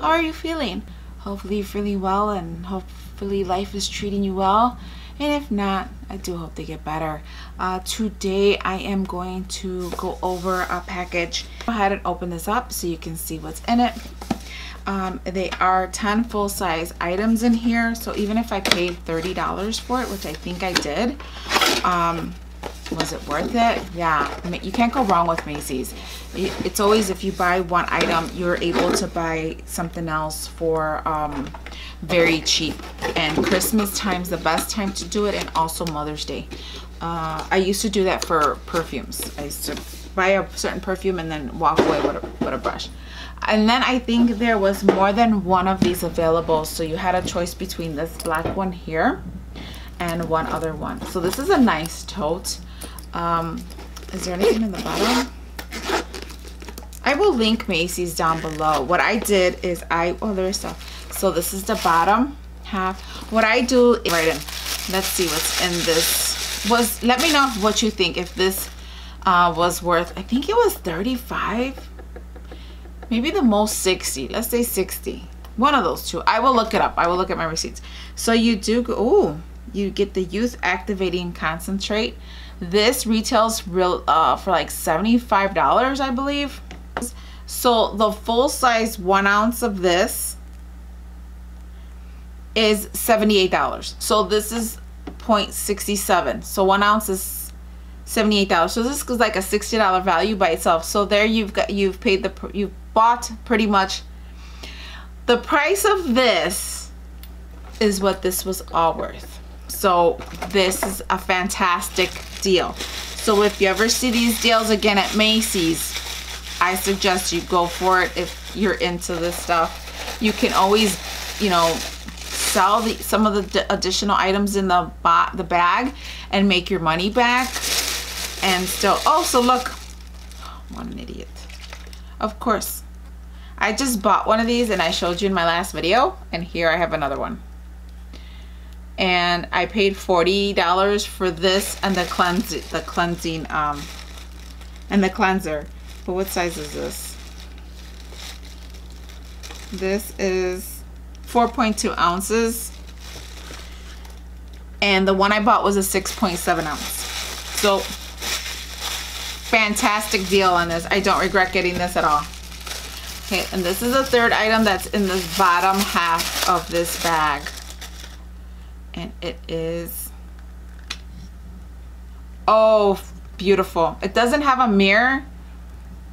How are you feeling? Hopefully you're feeling well, and hopefully life is treating you well. And if not, I do hope they get better. Today I am going to go over a package. Go ahead and open this up so you can see what's in it. They are 10 full-size items in here, so even if I paid $30 for it, which I think I did, was it worth it? Yeah, I mean, you can't go wrong with Macy's. It's always, if you buy one item, you're able to buy something else for very cheap. And Christmas time's the best time to do it, and also Mother's Day. I used to do that for perfumes. I used to buy a certain perfume and then walk away with a brush. And then I think there was more than one of these available, so you had a choice between this black one here and one other one. So this is a nice tote. Is there anything in the bottom? I will link Macy's down below. What I did is oh, there's stuff. So this is the bottom half. What I do is right in. Let's see what's in this. Let me know what you think. If this was worth, I think it was 35. Maybe the most 60. Let's say 60. One of those two. I will look it up. I will look at my receipts. So you do go. Ooh, you get the Youth Activating Concentrate. This retails for like $75, I believe. So the full size 1 ounce of this is $78. So this is 0.67. So 1 ounce is $78. So this is like a $60 value by itself. So there you've bought pretty much the price of this is what this was all worth. So this is a fantastic deal. So if you ever see these deals again at Macy's, I suggest you go for it. If you're into this stuff, you can always, you know, sell some of the additional items in the bag and make your money back. And still, oh, so look, what an idiot. Of course, I just bought one of these and I showed you in my last video, and here I have another one. And I paid $40 for this and the cleansing and the cleanser. But what size is this? This is 4.2 ounces. And the one I bought was a 6.7 ounce. So fantastic deal on this. I don't regret getting this at all. Okay, and this is the third item that's in the bottom half of this bag. And it is, oh, beautiful. It doesn't have a mirror,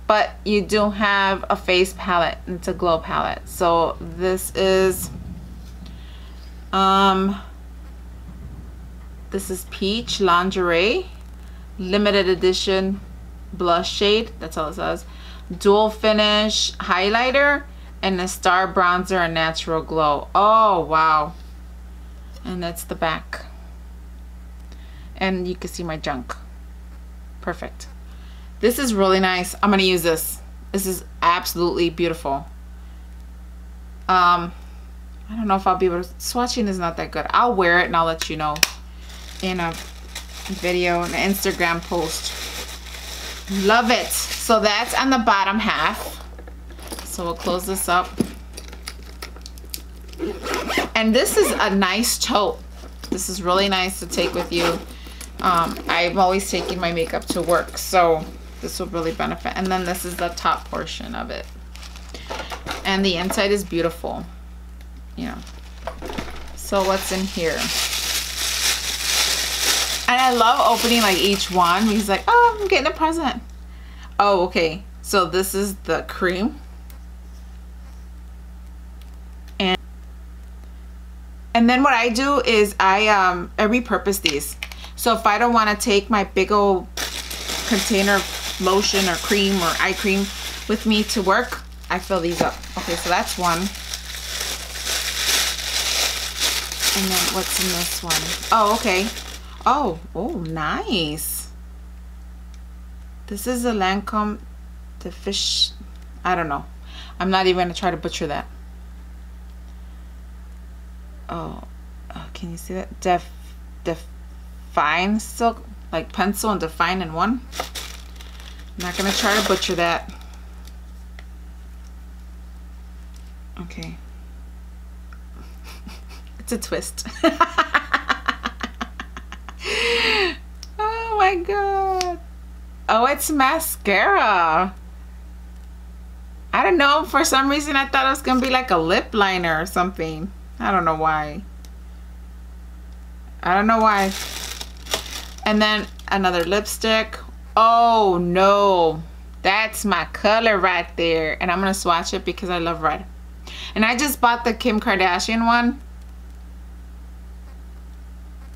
but you do have a face palette. It's a glow palette. So this is Peach Lingerie limited edition blush shade. That's all it says. Dual finish highlighter and a star bronzer and natural glow. Oh wow. And that's the back. And you can see my junk. Perfect. This is really nice. I'm gonna use this. This is absolutely beautiful. I don't know if I'll be able to, swatching is not that good. I'll wear it and I'll let you know in a video, an Instagram post. Love it. So that's on the bottom half. So we'll close this up. And this is a nice tote. This is really nice to take with you. I'm always taking my makeup to work, so this will really benefit. And then this is the top portion of it. And the inside is beautiful. You know. So what's in here? And I love opening like each one. He's like, oh, I'm getting a present. Oh, okay. So this is the cream. And then what I do is I repurpose these. So if I don't want to take my big old container of lotion or cream or eye cream with me to work, I fill these up. Okay, so that's one. And then what's in this one? Oh, okay. Oh, nice. This is a Lancome, the fish, I don't know. I'm not even going to try to butcher that. Oh, can you see that? Define silk, like pencil and define in one. I'm not gonna try to butcher that. Okay. It's a twist. Oh my god. Oh, it's mascara. I don't know. For some reason, I thought it was going to be like a lip liner or something. I don't know why. I don't know why. And then another lipstick. Oh no. That's my color right there. And I'm going to swatch it because I love red. And I just bought the Kim Kardashian one.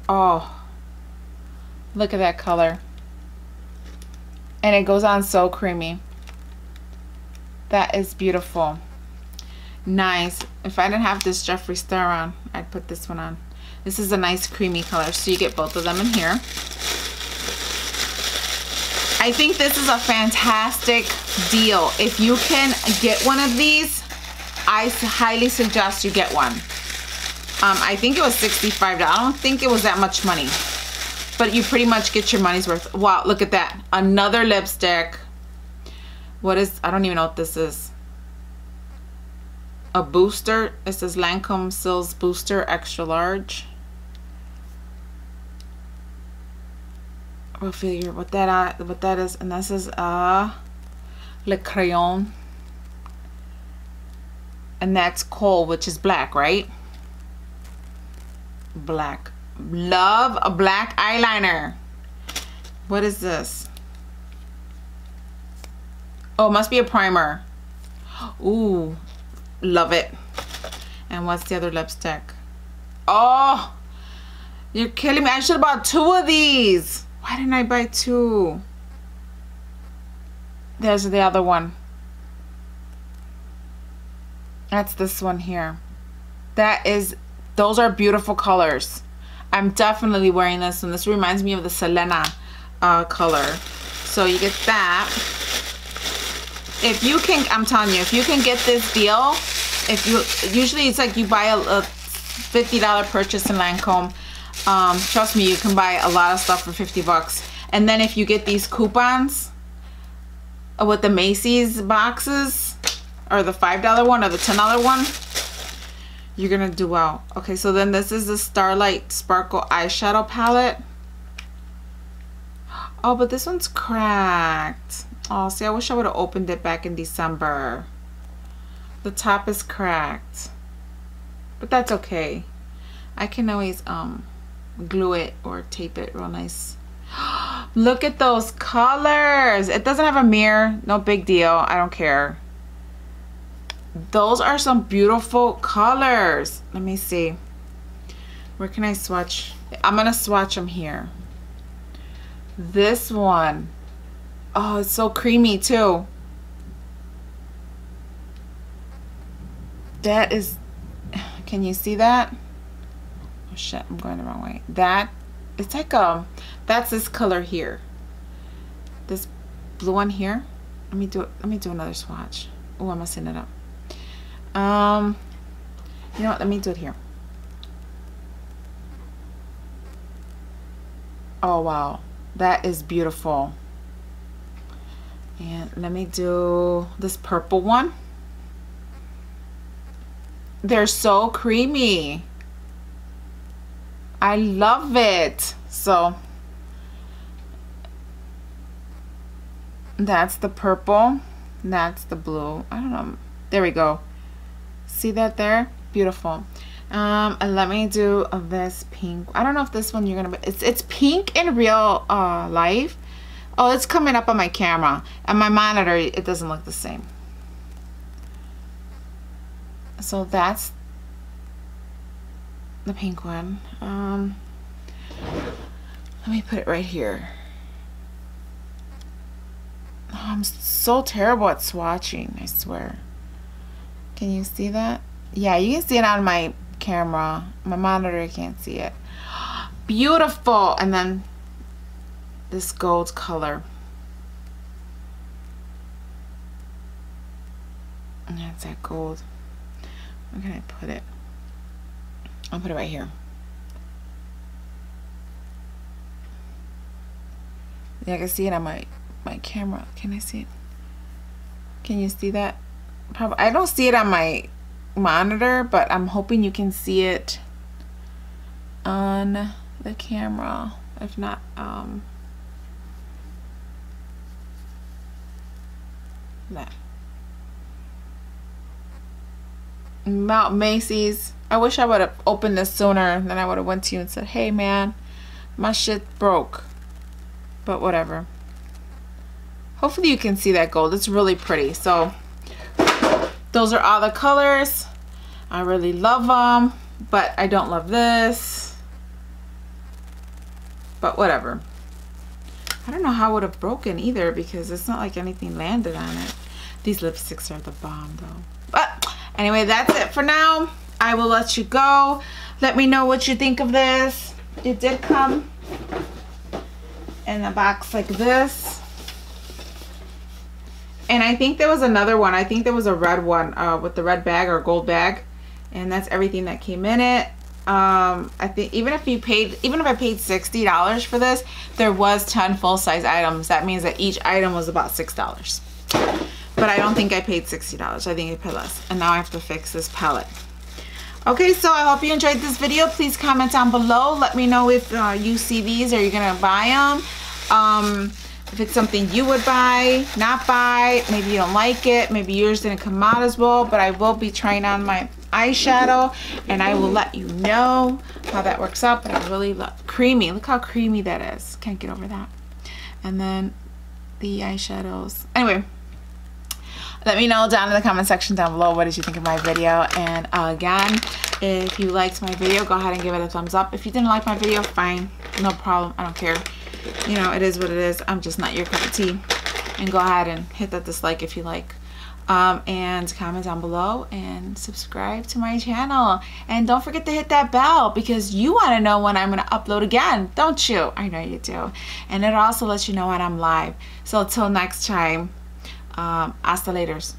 Oh. Look at that color. And it goes on so creamy. That is beautiful. Nice. If I didn't have this Jeffree Star on, I'd put this one on. This is a nice creamy color, so you get both of them in here. I think this is a fantastic deal. If you can get one of these, I highly suggest you get one. I think it was $65. I don't think it was that much money. But you pretty much get your money's worth. Wow, look at that. Another lipstick. What is, I don't even know what this is. A booster. It says Lancome Sills Booster Extra Large. We'll figure what that is. And this is Le Crayon. And that's Kohl, which is black, right? Black. Love a black eyeliner. What is this? Oh, it must be a primer. Ooh, love it. And what's the other lipstick? Oh, you're killing me. I should have bought 2 of these. Why didn't I buy 2? There's the other one. That's this one here. Those are beautiful colors. I'm definitely wearing this one. This reminds me of the Selena color. So you get that. If you can, I'm telling you, if you can get this deal, usually it's like you buy a $50 purchase in Lancome. Trust me, you can buy a lot of stuff for 50 bucks. And then if you get these coupons with the Macy's boxes, or the $5 one or the $10 one, you're gonna do well. Okay, so then this is the Starlight Sparkle eyeshadow palette. Oh, but this one's cracked. Oh, see, I wish I would have opened it back in December. The top is cracked, but that's okay. I can always glue it or tape it real nice. Look at those colors. It doesn't have a mirror, no big deal. I don't care. Those are some beautiful colors. Let me see. Where can I swatch? I'm gonna swatch them here. This one. Oh, it's so creamy too. That is, can you see that? Oh shit, I'm going the wrong way. It's like that's this color here. This blue one here. Let me do another swatch. Oh, I'm messing it up. You know what, let me do it here. Oh wow, that is beautiful. And let me do this purple one. They're so creamy. I love it. So that's the purple, that's the blue. I don't know, there we go. See that there? Beautiful. And let me do this pink. I don't know if this one you're gonna, it's pink in real life. Oh, it's coming up on my camera. And my monitor, it doesn't look the same. So that's the pink one. Let me put it right here. Oh, I'm so terrible at swatching, I swear. Can you see that? Yeah, you can see it on my camera. My monitor, I can't see it. Beautiful. And then this gold color. And that's that gold. Where can I put it? I'll put it right here. Yeah, I can see it on my camera. Can I see it? Can you see that? Probably. I don't see it on my monitor, but I'm hoping you can see it on the camera. If not, that. About Macy's. I wish I would have opened this sooner. Then I would have went to you and said, hey man, my shit broke. But whatever. Hopefully you can see that gold. It's really pretty. So those are all the colors. I really love them, but I don't love this. But whatever. I don't know how it would have broken either, because it's not like anything landed on it. These lipsticks are the bomb though. But anyway, that's it for now. I will let you go. Let me know what you think of this. It did come in a box like this. And I think there was another one. I think there was a red one with the red bag or gold bag. And that's everything that came in it. I think even if I paid $60 for this, there was 10 full-size items. That means that each item was about $6. But I don't think I paid $60. I think I paid less. And now I have to fix this palette. Okay, so I hope you enjoyed this video. Please comment down below. Let me know if you see these. Are you gonna buy them? If it's something you would buy, not buy. Maybe you don't like it. Maybe yours didn't come out as well. But I will be trying on my eyeshadow, and I will let you know how that works out. But I really love creamy. Look how creamy that is. Can't get over that. And then the eyeshadows. Anyway, let me know down in the comment section down below what did you think of my video. And again, if you liked my video, go ahead and give it a thumbs up. If you didn't like my video, fine, no problem. I don't care. You know, it is what it is. I'm just not your cup of tea. And go ahead and hit that dislike if you like. And comment down below and subscribe to my channel. And don't forget to hit that bell, because you want to know when I'm going to upload again, don't you? I know you do. And it also lets you know when I'm live. So until next time, hasta laterz.